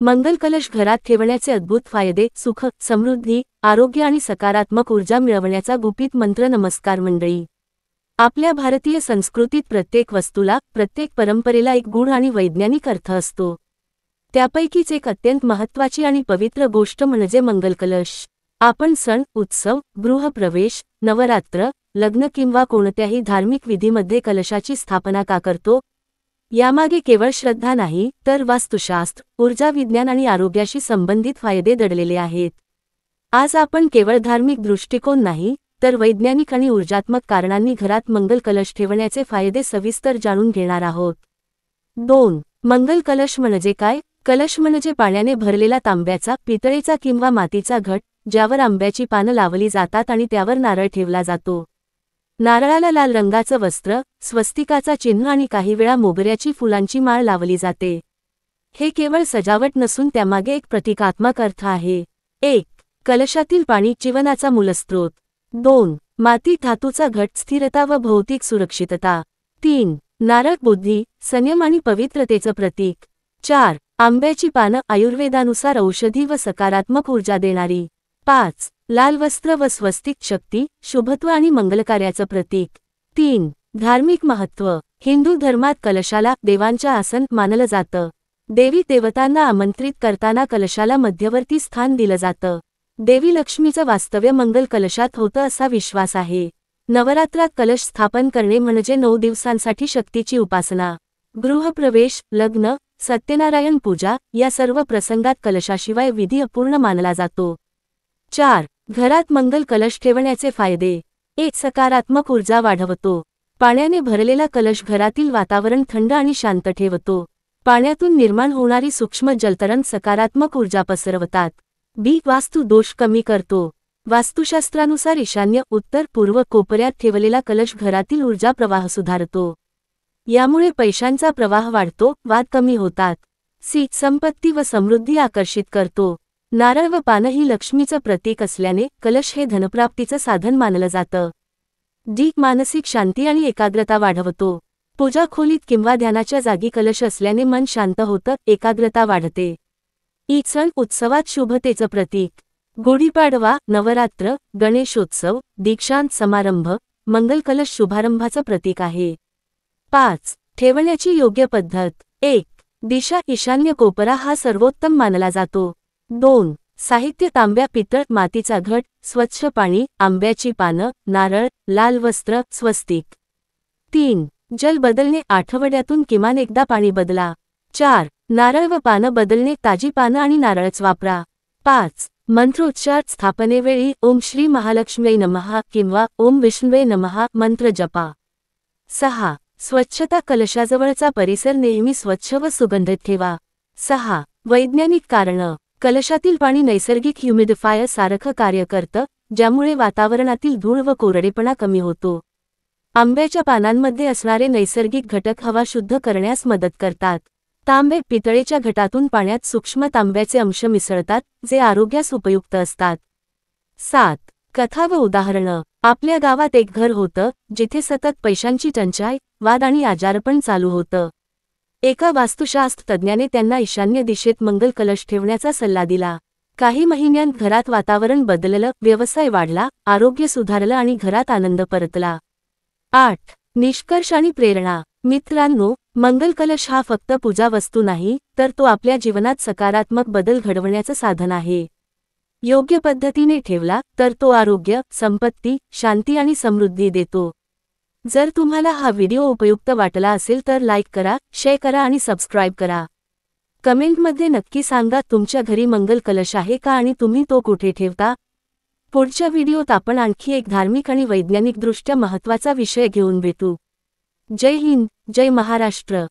मंगल कलश घरात ठेवण्याचे अद्भुत फायदे, सुख, समृद्धी, आरोग्य आणि सकारात्मक ऊर्जा मिळवण्याचा गुपित मंत्र. नमस्कार मंडळी. आपल्या भारतीय संस्कृतीत प्रत्येक वस्तूला, प्रत्येक परंपरेला एक गूढ आणि वैज्ञानिक अर्थ असतो. त्यापैकीच एक अत्यंत महत्त्वाची आणि पवित्र गोष्ट म्हणजे मंगल कलश. आपण सण, उत्सव, गृहप्रवेश, नवरात्र, लग्न किंवा कोणत्याही धार्मिक विधीमध्ये कलशाची स्थापना का करतो? यामागे केवळ श्रद्धा नाही, तर वास्तुशास्त्र, ऊर्जा विज्ञान आणि आरोग्याशी संबंधित फायदे दडलेले आहेत. आज आपण केवळ धार्मिक दृष्टिकोन नाही, तर वैज्ञानिक आणि ऊर्जात्मक कारणांनी घरात मंगल कलश ठेवण्याचे फायदे सविस्तर जाणून घेणार आहोत. 2. मंगल कलश म्हणजे काय? कलश म्हणजे पाण्याने भरलेला तांब्याचा, पितळेचा किंवा मातीचा घट, ज्यावर आंब्याची पानं लावली जातात आणि त्यावर नारळ ठेवला जातो. नारळाला लाल रंगाचं वस्त्र, स्वस्तिकाचा चिन्ह आणि काही वेळा मोगऱ्याची फुलांची माळ लावली जाते. हे केवळ सजावट नसून त्यामागे एक प्रतिकात्मक अर्थ आहे. 1. कलशातील पाणी जीवनाचा मूलस्रोत. 2. माती धातूचा घट, स्थिरता व भौतिक सुरक्षितता. 3. नारळ बुद्धी, संयम आणि पवित्रतेचं प्रतीक. 4. आंब्याची पानं, आयुर्वेदानुसार औषधी व सकारात्मक ऊर्जा देणारी. 5. लाल वस्त्र व स्वस्तिक, शक्ती, शुभत्व आणि मंगलकार्याचं प्रतीक. 3. धार्मिक महत्त्व. हिंदू धर्मात कलशाला देवांच्या आसन मानलं जातं. देवी देवतांना आमंत्रित करताना कलशाला मध्यवर्ती स्थान दिलं जातं. देवी लक्ष्मीचं वास्तव्य मंगल कलशात होतं असा विश्वास आहे. नवरात्रात कलश स्थापन करणे म्हणजे 9 दिवसांसाठी शक्तीची उपासना. गृहप्रवेश, लग्न, सत्यनारायण पूजा या सर्व प्रसंगात कलशाशिवाय विधी अपूर्ण मानला जातो. 4. घरात मंगल कलश ठेवण्याचे फायदे. 1. सकारात्मक ऊर्जा वाढवतो. पाण्याने भरलेला कलश घरातील वातावरण थंड आणि शांत ठेवतो. पाण्यातून निर्माण होणारी सूक्ष्म जलतरण सकारात्मक ऊर्जा पसरवतात. बी. वास्तु दोष कमी करतो. वास्तुशास्त्रानुसार ईशान्य, उत्तर, पूर्व कोपऱ्यात ठेवलेला कलश घरातील ऊर्जा प्रवाह सुधारतो. यामुळे पैशांचा प्रवाह वाढतो, वाद कमी होतात. सी. संपत्ती व समृद्धी आकर्षित करतो. नारळ व पानं ही लक्ष्मीचं प्रतीक असल्याने कलश हे धनप्राप्तीचं साधन मानलं जातं. डी. मानसिक शांती आणि एकाग्रता वाढवतो. पूजा खोलीत किंवा ध्यानाच्या जागी कलश असल्याने मन शांत होतं, एकाग्रता वाढते. ई. सण उत्सवात शुभतेचं प्रतीक. गुढीपाडवा, नवरात्र, गणेशोत्सव, दीक्षांत समारंभ, मंगल कलश शुभारंभाचं प्रतीक आहे. 5. ठेवण्याची योग्य पद्धत. 1. दिशा, ईशान्य कोपरा हा सर्वोत्तम मानला जातो. 2. साहित्य, तांब्या, पितळ, मातीचा घट, स्वच्छ पाणी, आंब्याची पानं, नारळ, लाल वस्त्र, स्वस्तिक. 3. जल बदलणे, आठवड्यातून किमान एकदा पाणी बदला. 4. नारळ व पानं बदलणे, ताजी पानं आणि नारळच वापरा. 5. मंत्रोच्चार, स्थापनेवेळी ओम श्री महालक्ष्म्यै नमः किंवा ओम विष्णवे नमः मंत्र जपा. 6. स्वच्छता, कलशाजवळचा परिसर नेहमी स्वच्छ व सुगंधित ठेवा. 6. वैज्ञानिक कारणं. कलशातील पाणी नैसर्गिक ह्युमिडिफायर सारखं कार्य करतं, ज्यामुळे वातावरणातील धूळ व कोरडेपणा कमी होतो. आंब्याच्या पानांमध्ये असणारे नैसर्गिक घटक हवा शुद्ध करण्यास मदत करतात. तांबे, पितळेच्या घटातून पाण्यात सूक्ष्म तांब्याचे अंश मिसळतात, जे आरोग्यास उपयुक्त असतात. 7. कथा व उदाहरणं. आपल्या गावात एक घर होतं, जिथे सतत पैशांची टंचाई, वाद आणि आजारपण चालू होतं. एका वास्तुशास्त्र तज्ज्ञाने त्यांना ईशान्य दिशेत मंगल कलश ठेवण्याचा सल्ला दिला. काही महिन्यांत घरात वातावरण बदललं, व्यवसाय वाढला, आरोग्य सुधारलं आणि घरात आनंद परतला. 8. निष्कर्ष आणि प्रेरणा. मित्रांनो, मंगल कलश हा फक्त पूजा वस्तू नाही, तर तो आपल्या जीवनात सकारात्मक बदल घडवण्याचं साधन आहे. योग्य पद्धतीने ठेवला तर तो आरोग्य, संपत्ती, शांती आणि समृद्धी देतो. जर तुम्हाला हा व्हिडिओ उपयुक्त वाटला असेल तर लाईक करा, शेअर करा आणि सबस्क्राईब करा. कमेंटमध्ये नक्की सांगा तुमच्या घरी मंगल कलश आहे का आणि तुम्ही तो कुठे ठेवता. पुढच्या व्हिडिओत आपण आणखी एक धार्मिक आणि वैज्ञानिकदृष्ट्या महत्त्वाचा विषय घेऊन भेटू. जय हिंद, जय महाराष्ट्र.